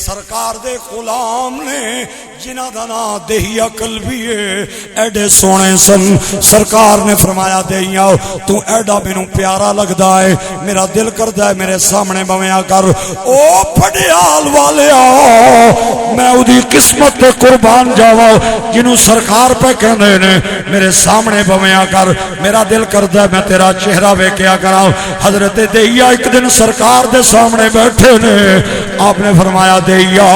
سرکار دے غلام نے جنہ دا نام دہیا قلبی ہے ایڈے سونے سن سرکار نے فرمایا دہیا تو ایڈا مینوں پیارا لگدا ہے میرا دل کردا ہے میرے سامنے بویا کر او پھڑیال والیا میں اودی قسمت تے قربان جاواں جنوں سرکار پہ کہندے نے میرے سامنے بویا کر میرا دل کردا ہے میں تیرا چہرہ ویکھیا کراں حضرت دہیا ایک دن سرکار دے سامنے بیٹھے نے آپ نے فرمایا دہیا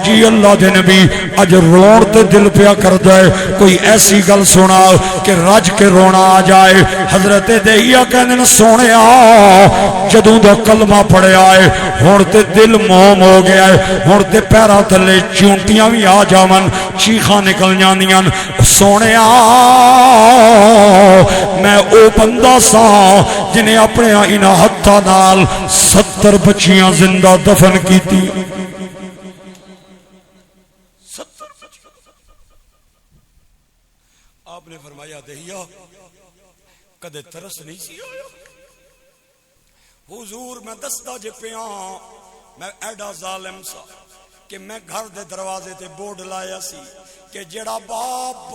جی اللہ دے نبی اج رون تے دل پیا کردا ہے کوئی ایسی گل سنا کہ رج کے رونا آ جائے حضرت دہیا کہندے نے سونیا جدوں دا کلمہ پڑھیا ہے ہن تے دل موم ہو گیا ہے ہن تے پیراں تھلے چونٹیاں وی آ جاون چیخاں نکل جاندیاں سونیا میں او بندہ سا جنہیں اپنے انہاں ہتھاں نال 70 بچیاں زندہ دفن کیتی آپ نے فرمایا دہیا کدے ترس نہیں سی آیا حضور میں دستا جے پیاں میں ایڈا ظالم سا کہ میں گھر دے دروازے تے بورڈ لایا سی کہ جڑا باپ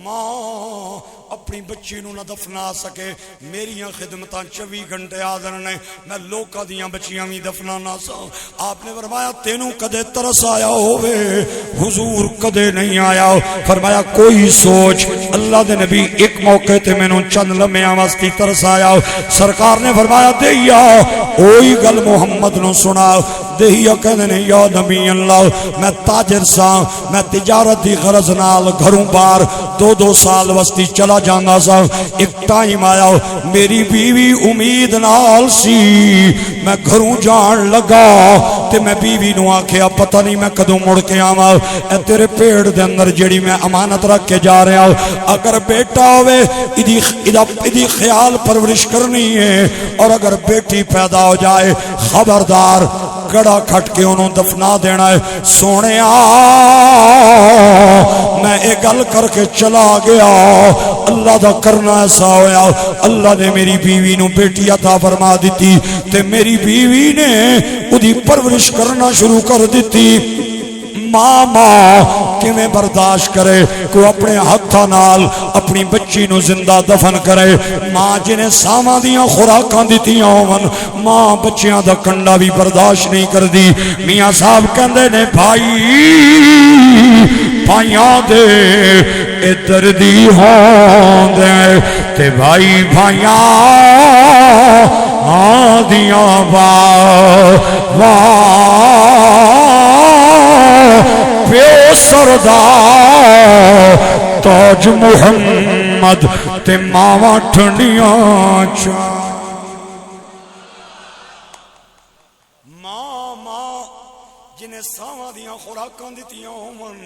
ماں اپنی بچی نو نہ دفنا سکے میریاں خدمتاں 24 گھنٹے حاضر نے میں لوکاں دیاں بچیاں وی دفنانا سا آپ نے فرمایا تینوں کدے ترس آیا ہووے حضور کدے نہیں آیا فرمایا کوئی سوچ اللہ دے نبی ایک موقع تے مینوں چند لمحیاں واسطے ترس آیا سرکار نے فرمایا دہیا اوہی گل محمد نو سنا دہیا کہندے نے یا نبی اللہ میں تاجر سا میں تجارت دی غرض نال گھروں باہر 2 سال واسطے چلا جانا سا ایک ٹائم آیا میری بیوی امید نال سی میں گھروں جان لگا تے میں بیوی نو آکھیا پتہ نہیں میں کدوں مڑ کے آواں اے تیرے پیڑ دے اندر جڑی میں امانت رکھ کے جا رہا ہوں اگر بیٹا ہوئے ادی خیال پرورش کرنی ہے اور اگر بیٹی پیدا ہو جائے خبردار گڑا کھٹ کے انہوں دفنا دینا ہے سونیا میں ایک گل کر کے چلا گیا اللہ دا کرنا ایسا ہویا اللہ نے میری بیوی نو بیٹی عطا فرما دیتی تے میری بیوی نے ادھی پرورش کرنا شروع کر دیتی ماں کیویں برداشت کرے کو اپنے ہتھاں نال اپنی بچی نو زندہ دفن کرے ماں جنہیں ساواں دیاں خوراکاں دتیاں ہون ماں بچیاں دا کنڈا بھی برداشت نہیں کردی میاں صاحب کہندے نے بھائی بھائیاں دے ادھر دی ہوندے تے بھائی بھائیاں دیاں پیو سردار تاج محمد تے ماواں ٹھنڈیاں ماں جنہیں ساواں دیاں خوراکاں دتیاں ہون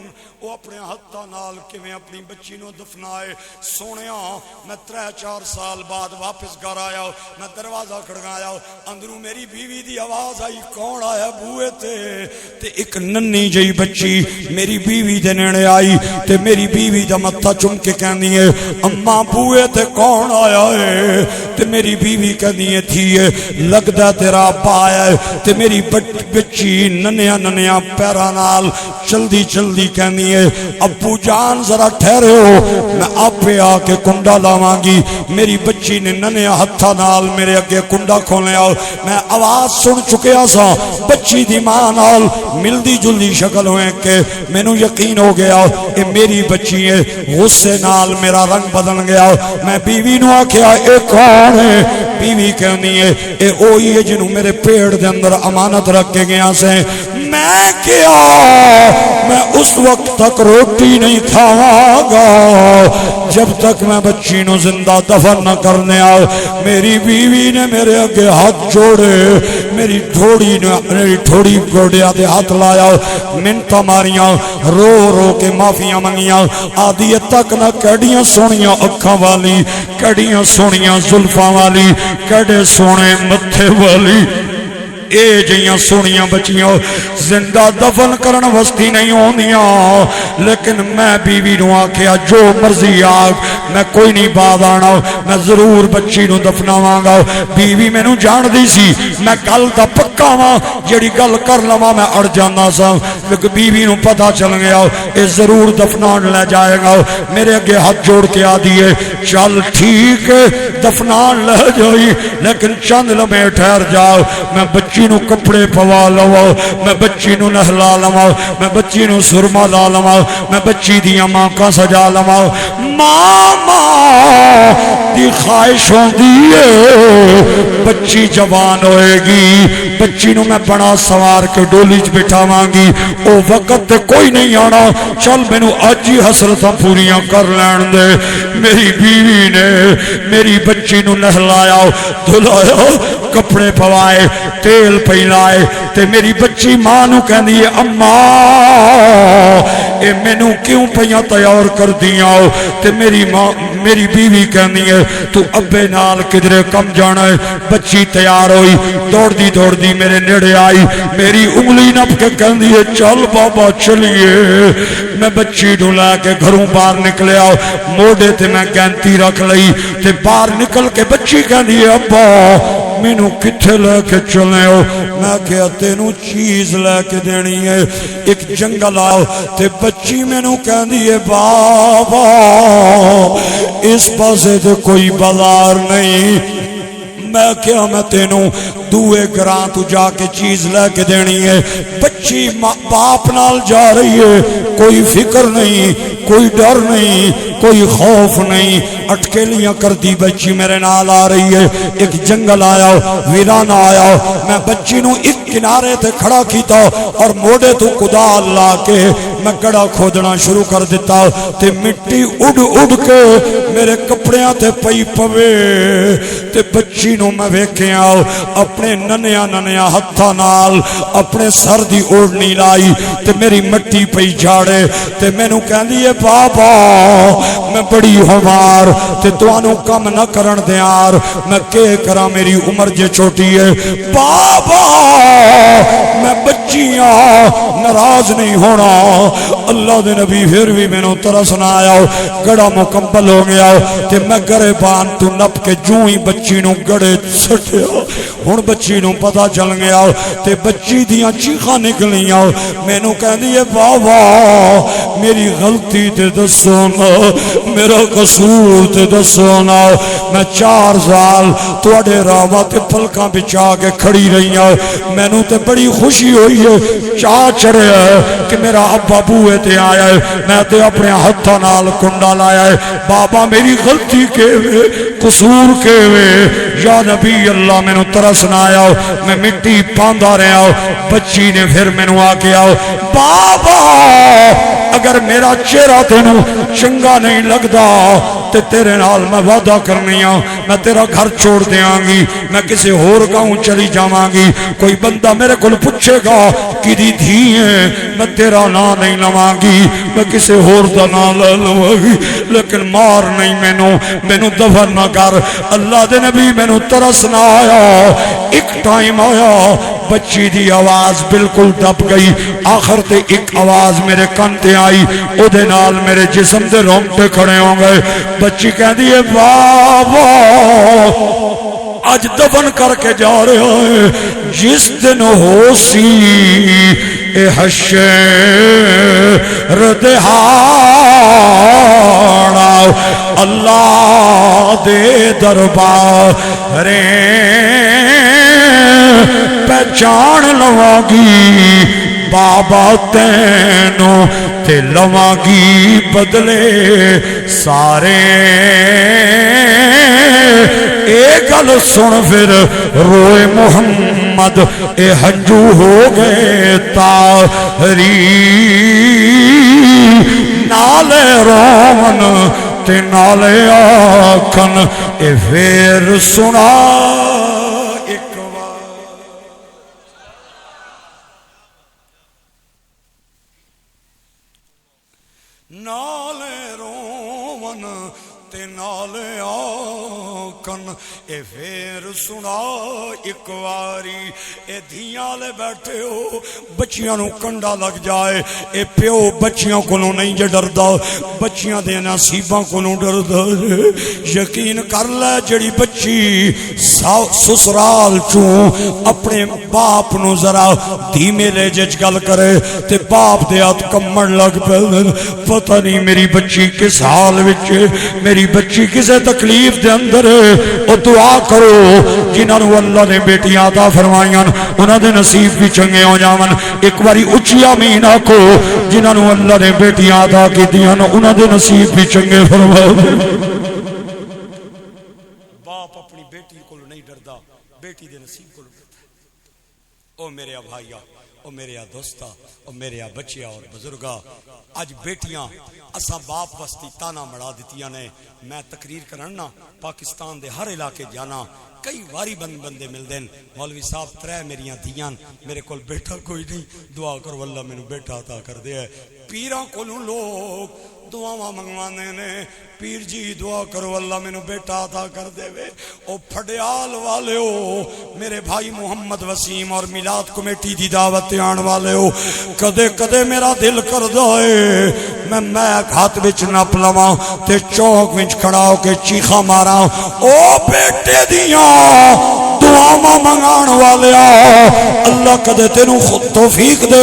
وہ اپنے ہتھاں نال کیویں اپنی بچی نو دفنائے سونیا میں 3-4 سال بعد واپس گھر آیا میں دروازہ کھڑکایا اندروں میری بیوی دی آواز آئی کون آیا بوئے تے ایک ننی جئی بچی میری بیوی دے نیڑے آئی تے میری بیوی دا متھا چوم کے کہندی ہے اماں بوئے تے کون آیا ہے تے میری بیوی کہندی ہے تھی ہے لگدا تیرا ابا آیا ہے تے میری بچی ننیا پیراں نال جلدی کہندی ہے ابو جان ذرا ٹھہرے ہو میں آپے آ کے کنڈا لاواں گی میری بچی نے ننیا ہتھاں نال میرے اگے کنڈا کھولیا میں آواز سن چکیا سا بچی دی ماں نال ملدی جلدی شکل ہوئے کہ مینوں یقین ہو گیا اے میری بچی ہے غصے نال میرا رنگ بدل گیا میں بیوی نو آکھیا اے کون ہے بیوی کہندی ہے اے اوہی ہے جنوں میرے پیڑ دے اندر امانت رکھ کے گیا سے میں کیا میں اس وقت تک روٹی نہیں کھاواں گا جب تک میں بچی نو زندہ دفن نہ کرنے آؤ میری بیوی نے میرے اگے ہاتھ جوڑے میری تھوڑی گوڑیا دے ہاتھ لایا منتاں ماریاں رو کے معافیاں منگیاں آدھی تک نہ کڑیاں سونیاں اکھاں والی کڑیاں سونیاں زلفاں والی کڑے سونے متھے والی اے جیاں سونیاں بچیاں زندہ دفن کرن وستی نہیں ہوندیاں، لیکن میں بیوی نو آکھیا جو مرضی آگ میں کوئی نہیں بعد آنا، میں ضرور بچی نو دفناواں گا۔ بیوی میں نو جان دی سی میں گل دا پکا واں، جڑی گل کر لواں میں اڑ جانا سا، لیکن بیوی نو پتہ چل گیا اے ضرور دفنان لے جائے گا۔ میرے اگے ہاتھ جوڑ کے آ دیئے چل ٹھیک ہے دفنان لے جائی، لیکن چند لمحے ٹھہر جاؤ، میں بچی نو کپڑے پوا لوا، میں بچی نو نہلا لوا، میں بچی نو سرما لا لوا، میں بچی دیاں ماں سجا لوا۔ ماما دی خواہش ہوندی ہے بچی جوان ہوئے گی، بچی نو میں بڑا سوار کے ڈولی چ بٹھاواں گی، او وقت تے کوئی نہیں آنا، چل مینوں اج ہی حسرتاں پوریاں کر لین دے۔ میری بیوی نے میری بچی نو نہلایا، دھلایا، کپڑے پوائے، تیل پہلائے، تے میری بچی ماں نو کہندی ہے اماں اے مینوں کیوں پیاں تیار کر دیاں؟ تے میری بیوی کہندی ہے تو ابے نال کدھرے کم جانا ہے۔ بچی تیار ہوئی، دوڑ دی میرے نیڑے آئی، میری انگلی نپ کے کہندی ہے چل بابا چلیے۔ میں بچی نو لے کے گھروں باہر نکلیا، موڈے تے میں گینتی رکھ لئی، تے باہر نکل کے بچی کہندی ہے ابا مینوں کتھے لے کے چلے ہو؟ میں کہیا تینوں چیز لے کے دینی ہے، ایک جنگل آؤ، تے بچی مینوں کہندی ہے بابا اس پاسے تے کوئی بازار نہیں۔ میں کیا میں تینوں دوے گراں تو جا کے چیز لے کے دینی ہے۔ بچی باپ نال جا رہی ہے، کوئی فکر نہیں، کوئی ڈر نہیں، کوئی خوف نہیں، اٹکیلیاں کر دی بچی میرے نال آ رہی ہے۔ ایک جنگل آیا، ویران آیا، میں بچی نو ایک کنارے تے کھڑا کیتا اور موڑے تو کدال لا کے میں گڑا کھودنا شروع کر دیتا، تے مٹی اڑ اڑ کے میرے کپڑیاں تے پئی پوے، تے بچی نو میں ویکھیا اپنے ننیا ہتھاں نال اپنے سر دی اوڑھنی لائی تے میری مٹی پئی جھاڑے، تے مینوں کہندی ہے بابا میں بڑی ہوار تے توانوں کم نہ کرن دیار، میں کہ کراں میری عمر جے چھوٹی ہے۔ بابا میں بچیاں ناراض نہیں ہونا، اللہ دے نبی پھر بھی مینوں ترس نہ آیا، گڑا مکمل ہو گیا، تے میں گرے بان تو نپ کے جوں ہی بچی نو گڑے سٹیا، ہن بچی نو پتہ چل گیا، تے بچی دیاں چیخاں نکلیاں، مینوں کہندی ہے بابا میری غلطی تے دسو نا، میرا قصور تے دسو نا، میں 4 سال تواڈے راواں تے پلکاں بچا کے کھڑی رہی ہوں، مینوں تے بڑی خوشی ہوئی ہے، چاہ چڑھیا ہے کہ میرا ابا بوئے تے آیا ہے، میں تے اپنے ہتھاں نال کنڈا لایا ہے، بابا میری غلطی کیویں قصور کیویں؟ یا نبی اللہ مینوں ترس نہ آیا، میں مٹی پاندا رہا، بچی نے پھر مینوں آ کے آؤ بابا اگر میرا چہرہ تینوں چنگا نہیں لگدا تے تیرے نال میں وعدہ کرنی ہوں میں تیرا گھر چھوڑ دیاں گی، میں کسی اور گاؤں چلی جاواں گی، کوئی بندہ میرے کول پوچھے گا کدی دھی ہے میں تیرا نام نہیں لواں گی، میں کسی اور دا نام لے لواں گی، لیکن مار نہیں مینوں دفن نہ کر۔ اللہ دے نبی مینوں ترس نہ آیا، ایک ٹائم آیا بچی دی آواز بالکل دب گئی، آخر تے ایک آواز میرے کان تے آئی، او دے نال میرے جسم دے رونگٹے کھڑے ہو گئے، بچی کہندی ہے بابا اج دفن کر کے جا رہے ہیں، جس دن ہو سی اے حشر دہاڑا اللہ دے دربارے پہچان لواں گی، بابا تینوں تے لواں گی بدلے سارے۔ اے گل سن پھر روئے محمد، اے ہنجو ہو گئے تاہری، نالے رون تے نالے آکھن، اے پھر سنا ایک نالے رون تے نال آکن اے پھر سنا ایک واری اے دھیاں لے بیٹھے ہو بچیاں نو کنڈا لگ جائے اے پیو بچیاں کو نہیں جے ڈردا بچیاں دے نصیباں کو ڈردا یقین کر لے جڑی بچی سسرال چوں اپنے باپ نو ذرا دھیمے لے جج گل کرے تے باپ دے ہاتھ کمڑ لگ پے پتہ نہیں میری بچی کس حال وچ میری بچی کسے تکلیف دے اندر او دعا کرو جنہاں نو اللہ نے بیٹیاں عطا فرمائیاں انہاں دے نصیب بھی چنگے ہو جاون ایک باری اچھی آمین آکھو جنہاں نو اللہ نے بیٹیاں عطا کیتیاں انہاں دے نصیب بھی چنگے فرماؤ باپ اپنی بیٹی کو نہیں ڈردا بیٹی دے نصیب کو ڈردا او میرے بھائیا او میرے دوستا او میرے بچیا اور بزرگا اج بیٹیاں اساں باپ وستی تانا مڑا دتیاں نے میں تقریر کرنا پاکستان دے ہر علاقے جانا کئی واری بندے مل دین مولوی صاحب ترے میریاں دھیاں میرے کول بیٹا کوئی نہیں دعا کرو اللہ مینوں بیٹا عطا کر دے پیراں کولوں لوگ دعاواں منگوانے نے پیر جی دعا کرو اللہ مینوں بیٹا عطا کر دے وے او پھڑیال والے ہو میرے بھائی محمد وسیم اور میلاد کمیٹی دی دعوت آن والے ہو کدے کدے میرا دل کردا ہے میں ہاتھ وچ نپ لواں تے چوک وچ کھڑا ہو کے چیخاں ماراں او بیٹے دیاں دعاواں منگان والیا اللہ کدے تینوں خود توفیق دے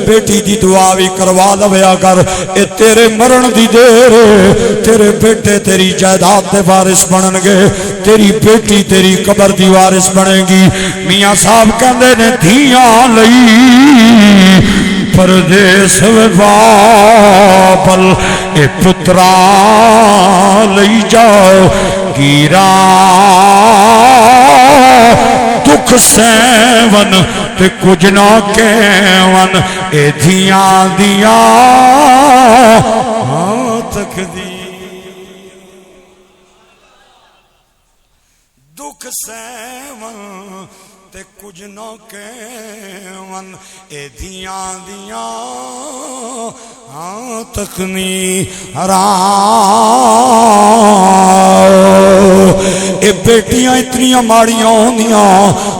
بیٹی دی دعا بھی کروا لویا کر اے تیرے مرن دی دیر تیرے بیٹے تیری جائیداد دے وارث بنن گے تیری بیٹی تیری قبر دی وارث بنے گی میاں صاحب کہندے نے دھیاں لئی پردیس وابل اے پترا لئی جاؤ گیرا دکھ سیون تے کچھ نہ کیون اے دھیاں دیاں تقدیر دکھ سیون تے کچھ نہ کیون اے دھیاں دیاں تکنی اے بیٹیاں اتنی ماڑیاں ہوندیاں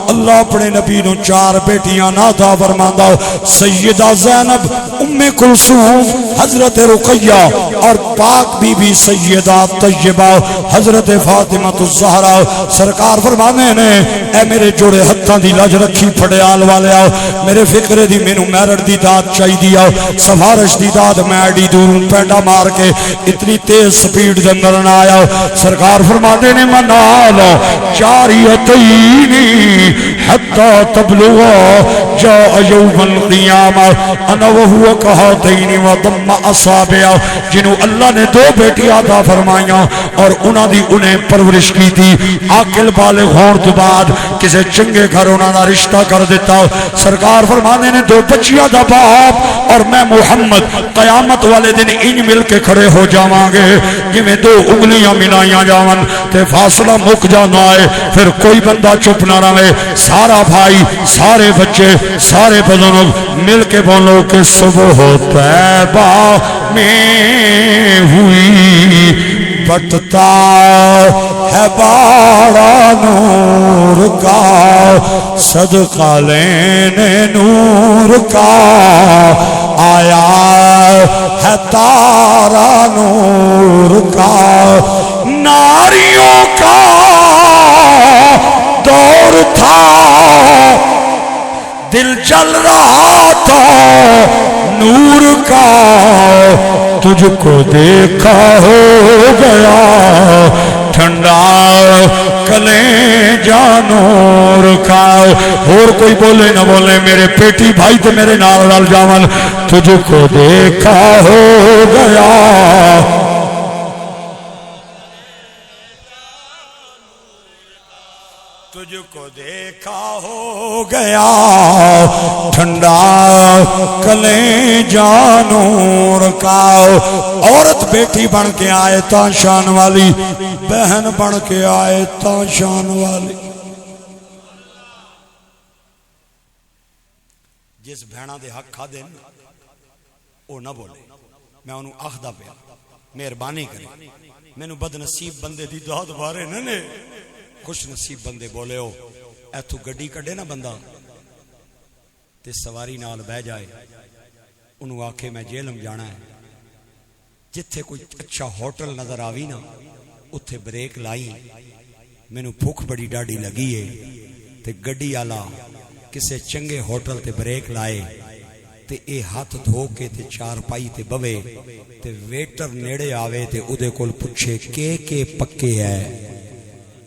اللہ اپنے نبی نو 4 بیٹیاں ناتا فرماندا سیدہ زینب ام کلثوم حضرت رقیہ اور پاک بی بی سیدہ طیبہ حضرت فاطمہ الزہرا سرکار فرمانے نے اے میرے جوڑے ہتھاں دی لج رکھی پھڑیال والے آؤ میرے فکرے دی مینوں میرٹ دی داد چاہی دیا سفارش دی داد میں ایڈی دور پینڈا مار کے اتنی تیز سپیڈ دے اندر نہ آیا سرکار فرماتے نے منال جاریتینی حتی تبلغا جاء یوم القیامہ انا وہو کہاتینی وضم اصابع جنہوں اللہ نے 2 بیٹی عطا فرمائیاں اور انہاں دی انہیں پرورش کی تھی عاقل بالغ ہون تو بعد کسے چنگے گھر انہاں دا رشتہ کر دیتا سرکار فرمانے نے 2 بچیاں دا باپ اور میں محمد قیامت والے دن ان مل کے کھڑے ہو جاواں گے جی میں 2 انگلیاں ملائیاں جاون تے فاصلہ مک جانا ہے پھر کوئی بندہ چپ نہ رہے سارا بھائی سارے بچے سارے بزرگ مل کے بولو کہ صبح طیبہ میں ہوئی بٹتا ہے بارا نور کا صدقہ لینے نور کا آیا ہے تارا نور کا ناریوں کا دور تھا دل جل رہا تھا نور کا تجھ کو دیکھا ہو گیا ٹھنڈا کلیجہ نور کا اور کوئی بولے نہ بولے میرے پیٹی بھائی تے میرے نال رل جاون تجھ کو دیکھا ہو گیا تجھ کو دیکھا ہو گیا ٹھنڈا کلیجہ نور کا عورت بیٹی بن کے آئے تا شان والی بہن بن کے آئے تا شان والی جس بہنا دے حق کھا دے او نہ بولے میں انہوں آخدہ پیا مہربانی کرے مینوں بد نصیب بندے دی دعا دوبارے نہ نے خوش نصیب بندے بولے ہو ایتھو گڈی کڈے نا بندہ تے سواری نال بہ جائے انہوں آکھے میں جیلم جانا ہے جتھے کوئی اچھا ہوٹل نظر آوی نا اتھے بریک لائی مینوں بھوک بڑی ڈاڈی لگی ہے تے گڈی آلا کسے چنگے ہوٹل تے بریک لائے تے اے ہاتھ دھو کے تے چار پائی تے بوے تے ویٹر نیڑے آوے تے اودے کول پوچھے کے پکے ہے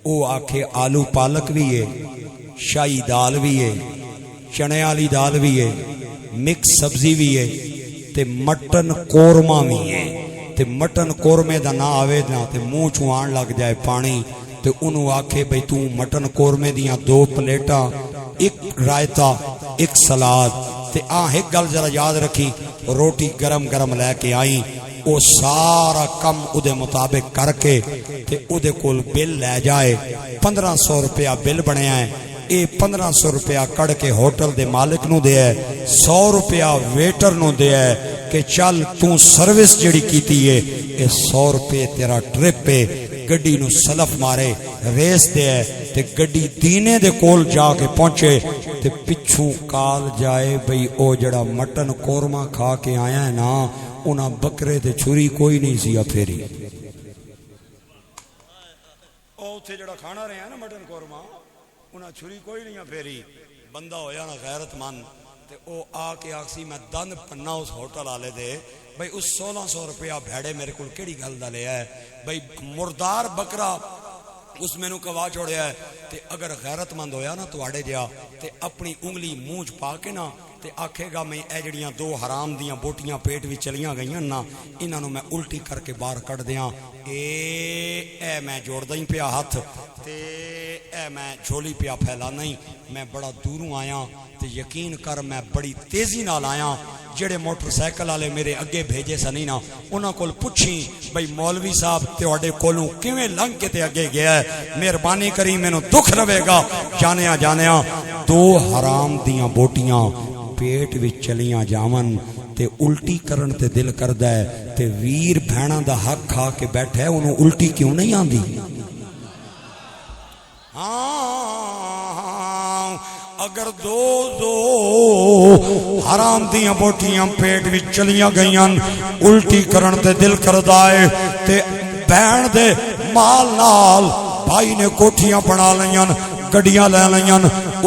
او آکھے آلو پالک بھی ہے شاہی دال بھی ہے چنے والی دال بھی ہے مکس سبزی بھی ہے تے مٹن قورمہ بھی ہے تے مٹن قورمے دا نہ آوے نا تے منہ چوں آن لگ جائے پانی تے انہوں آکھے بھئی تو مٹن قورمے دیاں 2 پلیٹاں ایک رائتا ایک سلاد تے ایک گل ذرا یاد رکھی روٹی گرم گرم لے کے آئی او سارا کم اودے مطابق کر کے تے اودے کول بل لے جائے 1500 روپیہ بل بنیا ہے اے 1500 روپیہ کڑ کے ہوٹل دے مالک نو دے ہے 100 روپیہ ویٹر نو دے ہے کہ چل تو سروس جڑی کیتی ہے اے 100 روپے تیرا ٹرپ پہ گڈی نو سلف مارے ریس دے ہے تے گڈی دینے دے کول جا کے پہنچے تے پچھوں کال جائے بھئی او جڑا مٹن قورمہ کھا کے آیا ہے نا انہاں بکرے تے چھری کوئی نہیں سی پھیری او تے جڑا کھانا رہے ہیں نا مٹن قورمہ انہاں چھری کوئی نہیں پھیری بندہ ہویا نا غیرت مند تے او آ کے آکسی میں دند پنا اس ہوٹل والے دے بھئی اس 1600 روپیہ بھیڑے میرے کول کیڑی گل دا لیا ہے بھئی مردار بکرا اس میں نو کوا چھوڑیا ہے تے اگر غیرت مند ہویا نا تو آڑے جا تے اپنی انگلی مونچ پا کے نا تے آکھے گا میں اے جڑیاں 2 حرام دیاں بوٹیاں پیٹ بھی چلیاں گئیاں نا انہاں نو میں الٹی کر کے باہر کٹ دیاں اے میں جوڑ دیں پیا ہاتھ تے اے میں جھولی پیا پھیلا نہیں میں بڑا دوروں آیا تے یقین کر میں بڑی تیزی نال آیا جڑے موٹر سائیکل والے میرے اگے بھیجے سنی نا انہاں کول پوچھی بھئی مولوی صاحب تواڈے کولوں کیویں لنگ کے تے اگے گیا ہے مہربانی کری مینوں دکھ رہے گا جانیا 2 حرام دیاں بوٹیاں پیٹ وچ چلیاں جاون تے الٹی کرن تے دل کردا ہے تے ویر بھیناں دا حق کھا کے بیٹھا ہے انہوں الٹی کیوں نہیں آندی اگر 2 حرام دیاں بوٹیاں پیٹ وچ چلیاں گئیاں الٹی کرن تے دل کردا ہے تے بہن دے مال نال بھائی نے کوٹھیاں بنا لیاں گڈیاں لے لیاں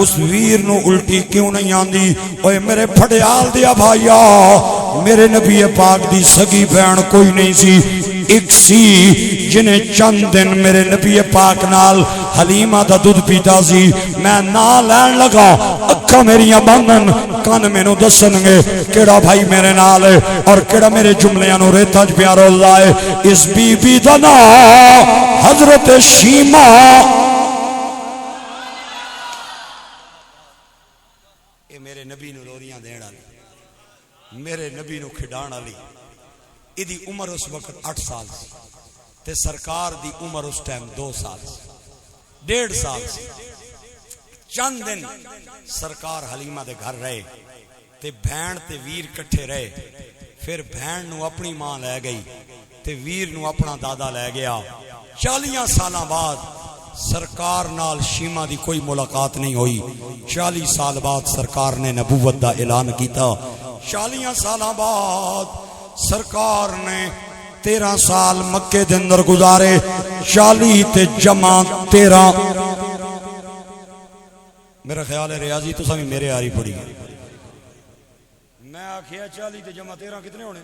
اس ویر نو الٹی کیوں نہیں آندی اوے میرے پھڑیال دیا بھائیا میرے نبی پاک دی سگی بہن کوئی نہیں سی ایک سی جنہیں چند دن میرے نبی پاک نال حلیمہ دا دودھ پیتا سی میں نا لین لگا اکھا میریاں باندن کان میں نو دسن گے کیڑا بھائی میرے نال ہے اور کیڑا میرے جملیاں نو ریتا جبیاں رول لائے اس بی بی دا نا حضرت شیمہ اے میرے نبی نو روریاں دینا میرے نبی نو کھڈانا لی ایدی عمر اس وقت 8 سال سی تے سرکار دی عمر اس ٹائم 2 سال سی 1.5 سال سی چند دن سرکار حلیمہ دے گھر رہے تے بھین تے ویر کٹھے رہے پھر بھین نو اپنی ماں لے گئی تے ویر نو اپنا دادا لے گیا 40 سالاں بعد سرکار نال شیمہ دی کوئی ملاقات نہیں ہوئی 40 سال بعد سرکار نے نبوت دا اعلان کیتا 40 سالاں بعد سرکار نے 13 سال مکے دے اندر گزارے 40 تے جمع 13 میرا خیال ہے ریاضی تو سمی میرے آری پڑی میں آکھیا 40 تے جمع 13 کتنے ہونے